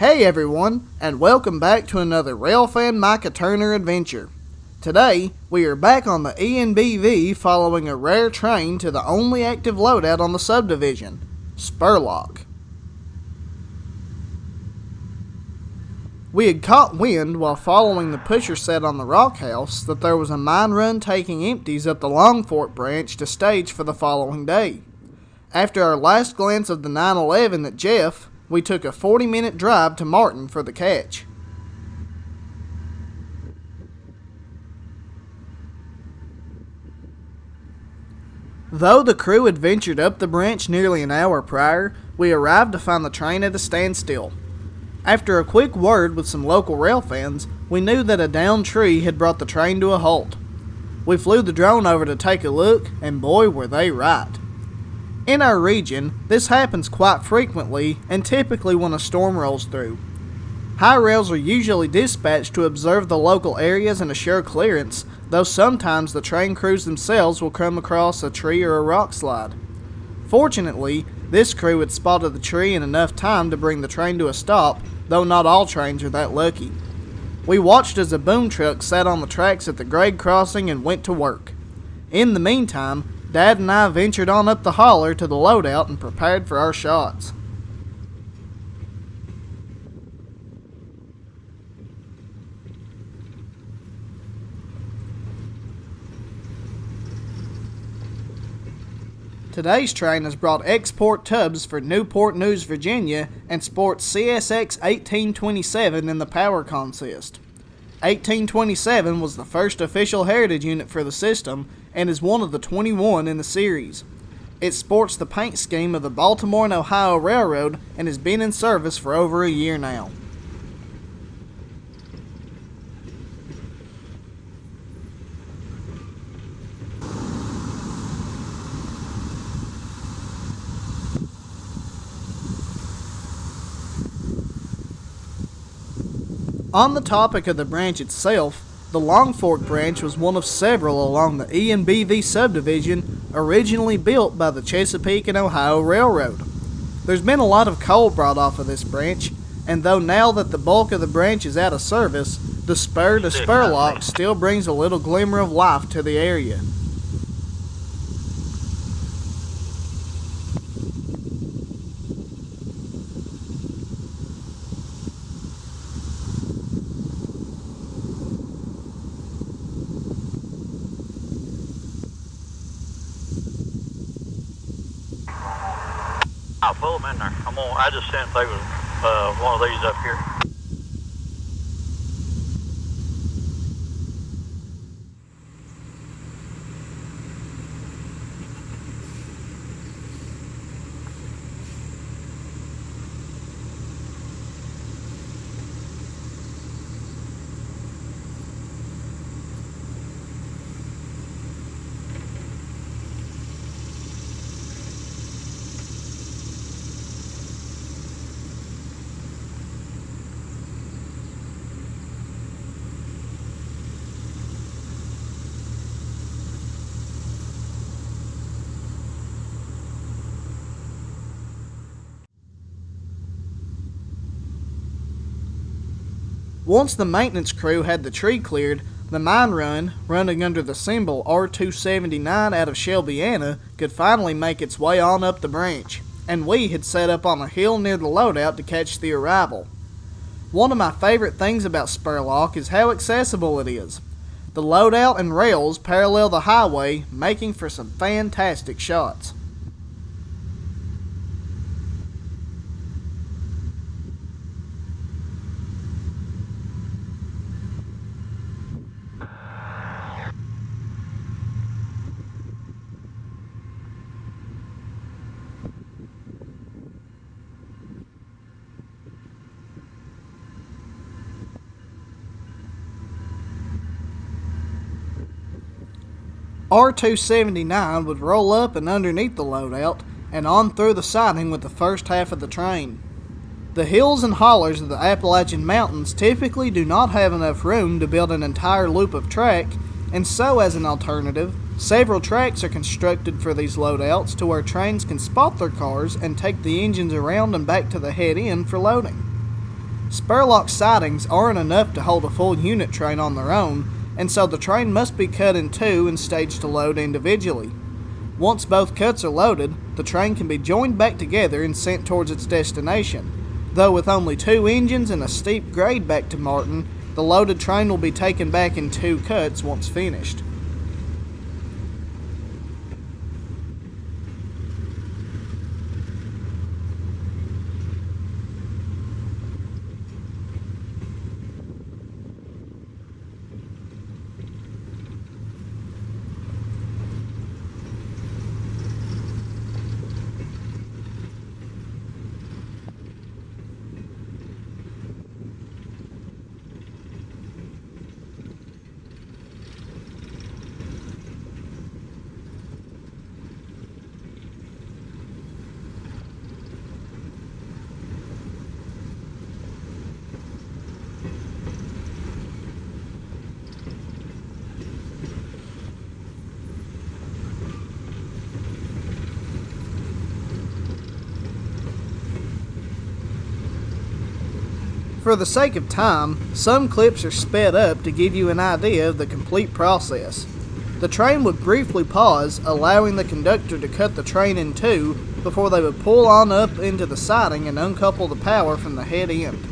Hey everyone, and welcome back to another RailfanMicahTurner adventure. Today, we are back on the E&BV following a rare train to the only active loadout on the subdivision, Spurlock. We had caught wind while following the pusher set on the rock house that there was a mine run taking empties up the Longfort branch to stage for the following day. After our last glance of the 911 at Jeff, we took a 40-minute drive to Martin for the catch. Though the crew had ventured up the branch nearly an hour prior, we arrived to find the train at a standstill. After a quick word with some local rail fans, we knew that a downed tree had brought the train to a halt. We flew the drone over to take a look, and boy were they right. In our region, this happens quite frequently and typically when a storm rolls through. High rails are usually dispatched to observe the local areas and assure clearance, though sometimes the train crews themselves will come across a tree or a rock slide. Fortunately, this crew had spotted the tree in enough time to bring the train to a stop, though not all trains are that lucky. We watched as a boom truck sat on the tracks at the grade crossing and went to work. In the meantime, Dad and I ventured on up the holler to the loadout and prepared for our shots. Today's train has brought export tubs for Newport News, Virginia, and sports CSX 1827 in the power consist. 1827 was the first official heritage unit for the system and is one of the 21 in the series. It sports the paint scheme of the Baltimore and Ohio Railroad and has been in service for over a year now. On the topic of the branch itself, the Longfort branch was one of several along the E&BV subdivision originally built by the Chesapeake and Ohio Railroad. There's been a lot of coal brought off of this branch, and though now that the bulk of the branch is out of service, the spur to Spurlock still brings a little glimmer of life to the area. I'll pull them in there. I just sent they was one of these up here. Once the maintenance crew had the tree cleared, the mine run, running under the symbol R279 out of Shelbyana, could finally make its way on up the branch, and we had set up on a hill near the loadout to catch the arrival. One of my favorite things about Spurlock is how accessible it is. The loadout and rails parallel the highway, making for some fantastic shots. R279 would roll up and underneath the loadout and on through the siding with the first half of the train. The hills and hollers of the Appalachian Mountains typically do not have enough room to build an entire loop of track, and so as an alternative, several tracks are constructed for these loadouts to where trains can spot their cars and take the engines around and back to the head end for loading. Spurlock sidings aren't enough to hold a full unit train on their own, and so the train must be cut in two and staged to load individually. Once both cuts are loaded, the train can be joined back together and sent towards its destination. Though with only 2 engines and a steep grade back to Martin, the loaded train will be taken back in 2 cuts once finished. For the sake of time, some clips are sped up to give you an idea of the complete process. The train would briefly pause, allowing the conductor to cut the train in two before they would pull on up into the siding and uncouple the power from the head end.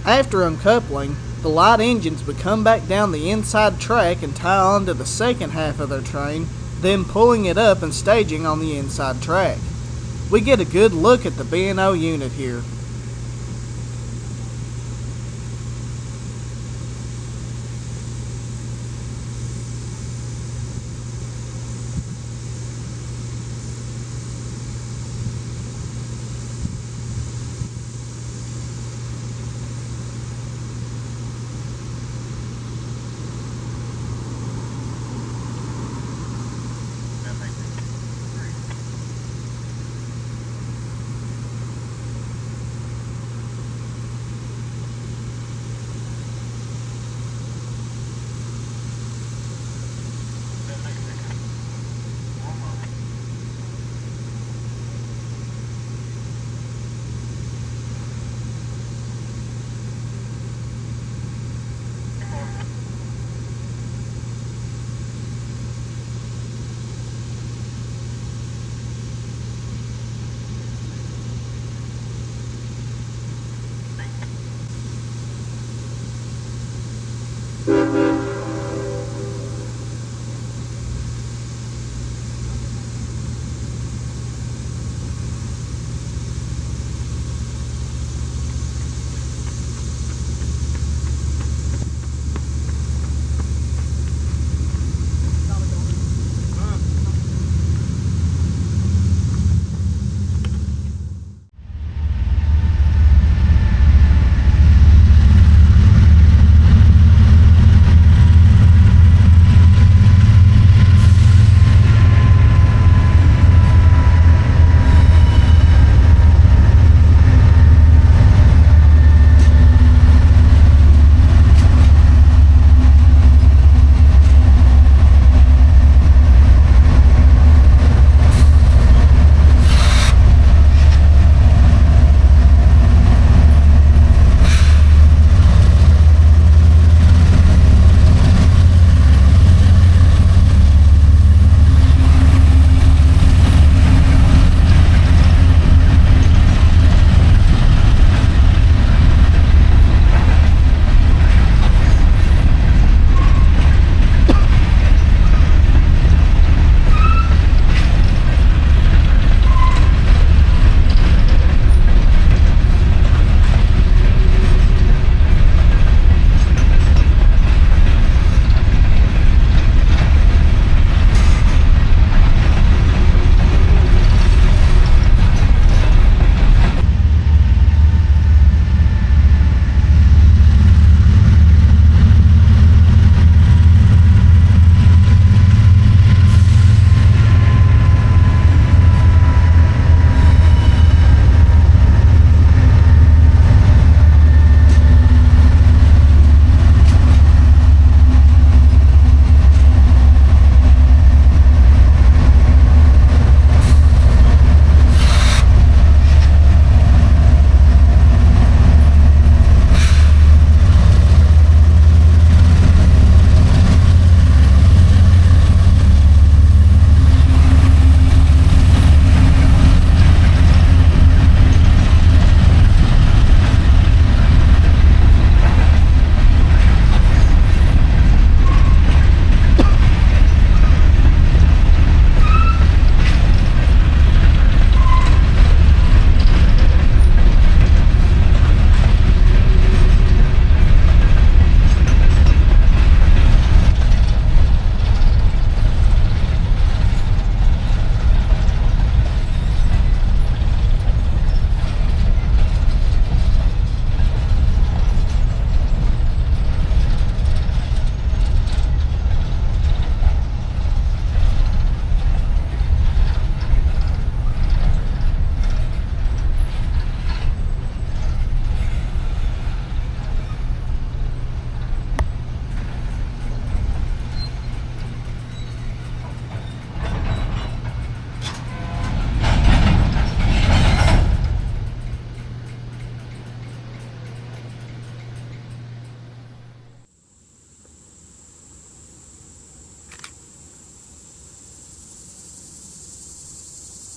After uncoupling, the light engines would come back down the inside track and tie onto the second half of their train, then pulling it up and staging on the inside track. We get a good look at the B&O unit here.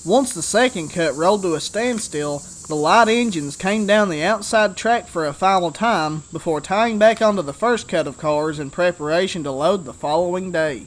Once the second cut rolled to a standstill, The light engines came down the outside track for a final time before tying back onto the first cut of cars in preparation to load the following day.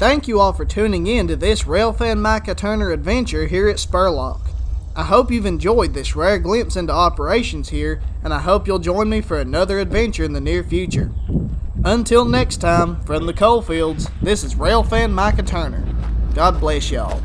Thank you all for tuning in to this RailfanMicahTurner adventure here at Spurlock. I hope you've enjoyed this rare glimpse into operations here, and I hope you'll join me for another adventure in the near future. Until next time, from the coalfields, this is RailfanMicahTurner. God bless y'all.